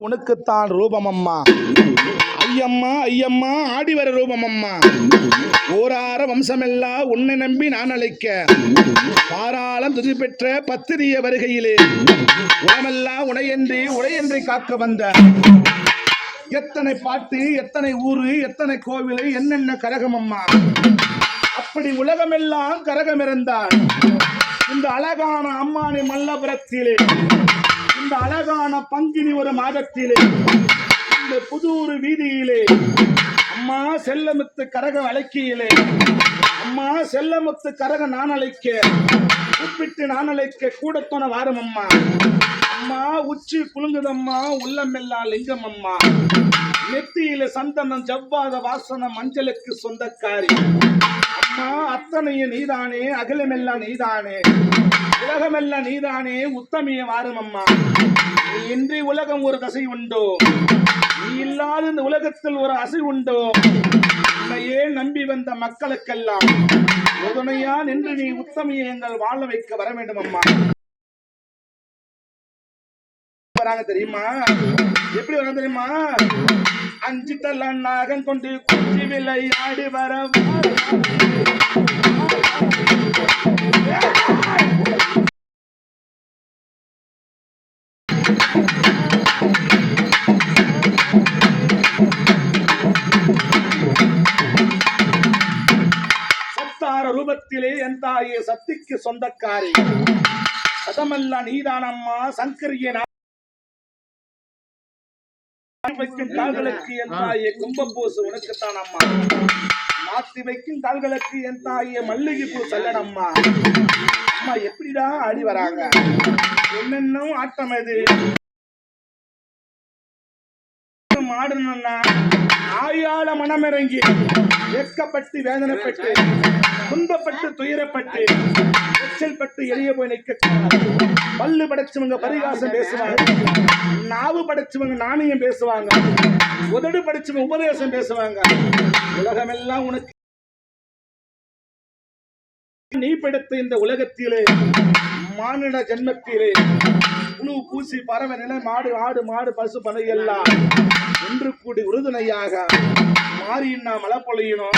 உனக்குத்தான் ரூபமம்மா, ஐயம்மா ஐயம்மா ஆடிவர ரூபமம்மா. ஓரார வம்சமெல்லாம் உன்னை நம்பி நான் அழைக்க, பாராளம் துதி பெற்ற பத்திரிய வருகையிலே உடமெல்லாம் உடையன்றி காக்க வந்த எத்தனை பாட்டு, எத்தனை ஊரு, எத்தனை கோவிலை, என்னென்ன கரகமம்மா. அப்படி உலகமெல்லாம் கரகம் இருந்தால் இந்த அழகான அம்மானி மல்லபுரத்திலே, இந்த அழகான பங்கினி ஒரு மாதத்திலே, இந்த புதூர் வீதியிலே அம்மா செல்லமுத்து கரக அழைக்கையிலே, அம்மா செல்லமுத்து கரக நான் அழைக்க, கூப்பிட்டு நான் அழைக்க கூடத்தோன வாரம் அம்மா. அம்மா உச்சி குலுங்குதம்மா, உள்ளமெல்லாம் லிங்கம் அம்மா. நெத்தியில சந்தனம், ஜவ்வாத வாசனம், மஞ்சளுக்கு சொந்தக்காரி அம்மா. அத்தனையும் நீதானே, அகிலமெல்லாம் நீதானே, உலகமெல்லாம் நீதானே, உத்தமிய வாரும் அம்மா. நீ இன்றி உலகம் ஒரு தசை உண்டோ, நீ இல்லாத இந்த உலகத்தில் ஒரு அசை உண்டோ. உன்னையே நம்பி வந்த மக்களுக்கெல்லாம் உதனையா நின்று நீ உத்தமியை எங்கள் வாழ வைக்க வர வேண்டும் அம்மா. வராங்க தெரியுமா? எப்படி வராங்க தெரியுமா? அஞ்சு தள்ள நாகன் கொண்டு குச்சி விளையாடி வர சத்தார ரூபத்திலே என் தாயே சக்திக்கு சொந்தக்காரி சதமல்ல நீதானம்மா. சங்கரிய வைக்கும் கால்களுக்கு என் தாயே கும்பப்பூசு உனக்குத்தான் அம்மா. மாத்தி வைக்கும் கால்களுக்கு என் தாயே மல்லிகை பூ சல்லடம்மா. அம்மா எப்படிதான் ஆடி வராங்க, என்னென்னும் ஆட்டம் எது ஆடணும்னா ஆயாள மனமிறங்கி வெட்கப்பட்டு வேதனைப்பட்டு துன்பப்பட்டு துயரப்பட்டு எச்சல்பட்டு எளிய போய் நிற்க. பல்லு படைச்சவங்க பரிகாசம் பேசுவாங்க, நாவு படைச்சவங்க நாணயம் பேசுவாங்க, உதடு படைச்சவங்க உபதேசம் பேசுவாங்க. உலகமெல்லாம் உனக்கு நீ படைத்த இந்த உலகத்திலே மானிட ஜென்மத்திலே புழு பூசி பறவை நில மாடு ஆடு மாடு பசு பனை எல்லாம் ஒன்று கூடி உறுதுணையாக மாறினா மழை பொழியணும்,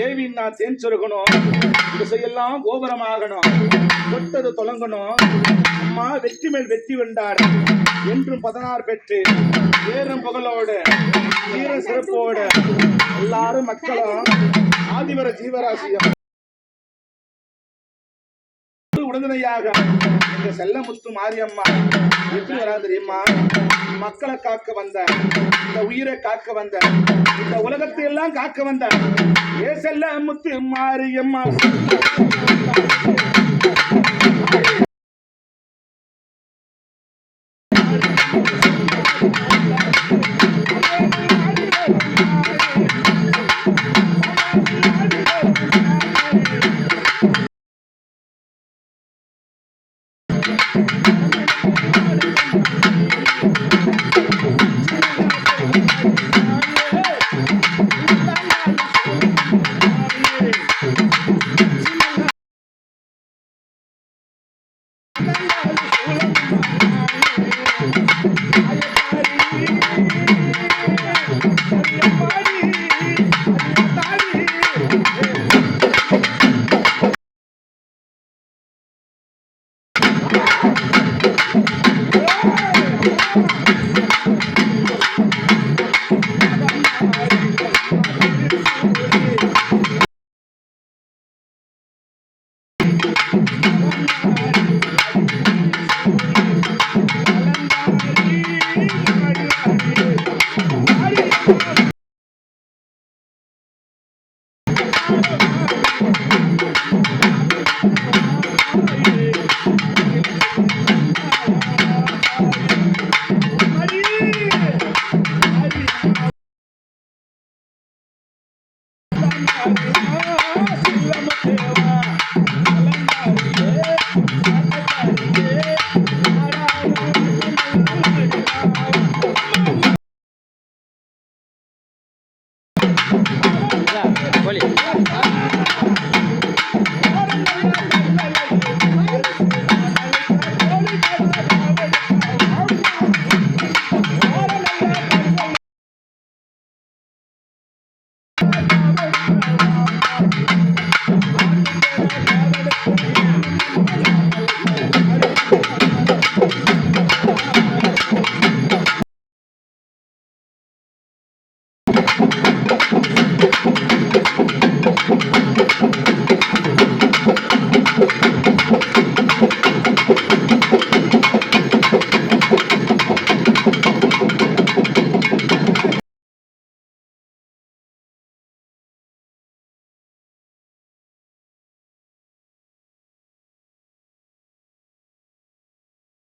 ஏவின்னா தேன் சொருகணும், திசையெல்லாம் கோபுரமாகணும், தொட்டது தொலங்கணும். அம்மா வெற்றி மேல் வெற்றி வென்றார் என்றும் 16 பெற்று ஏறும் புகழோடு வீர சிறப்போடு எல்லாரும் மக்களும் ஆதிவர ஜீவராசியம் உடனடியாக எங்க செல்லமுத்து மாரியம்மா எப்படி வரா தெரியுமா? மக்களை காக்க வந்த, இந்த உயிரை காக்க வந்த, இந்த உலகத்தை எல்லாம் காக்க வந்த ஏ செல்லமுத்து மாரியம்மா.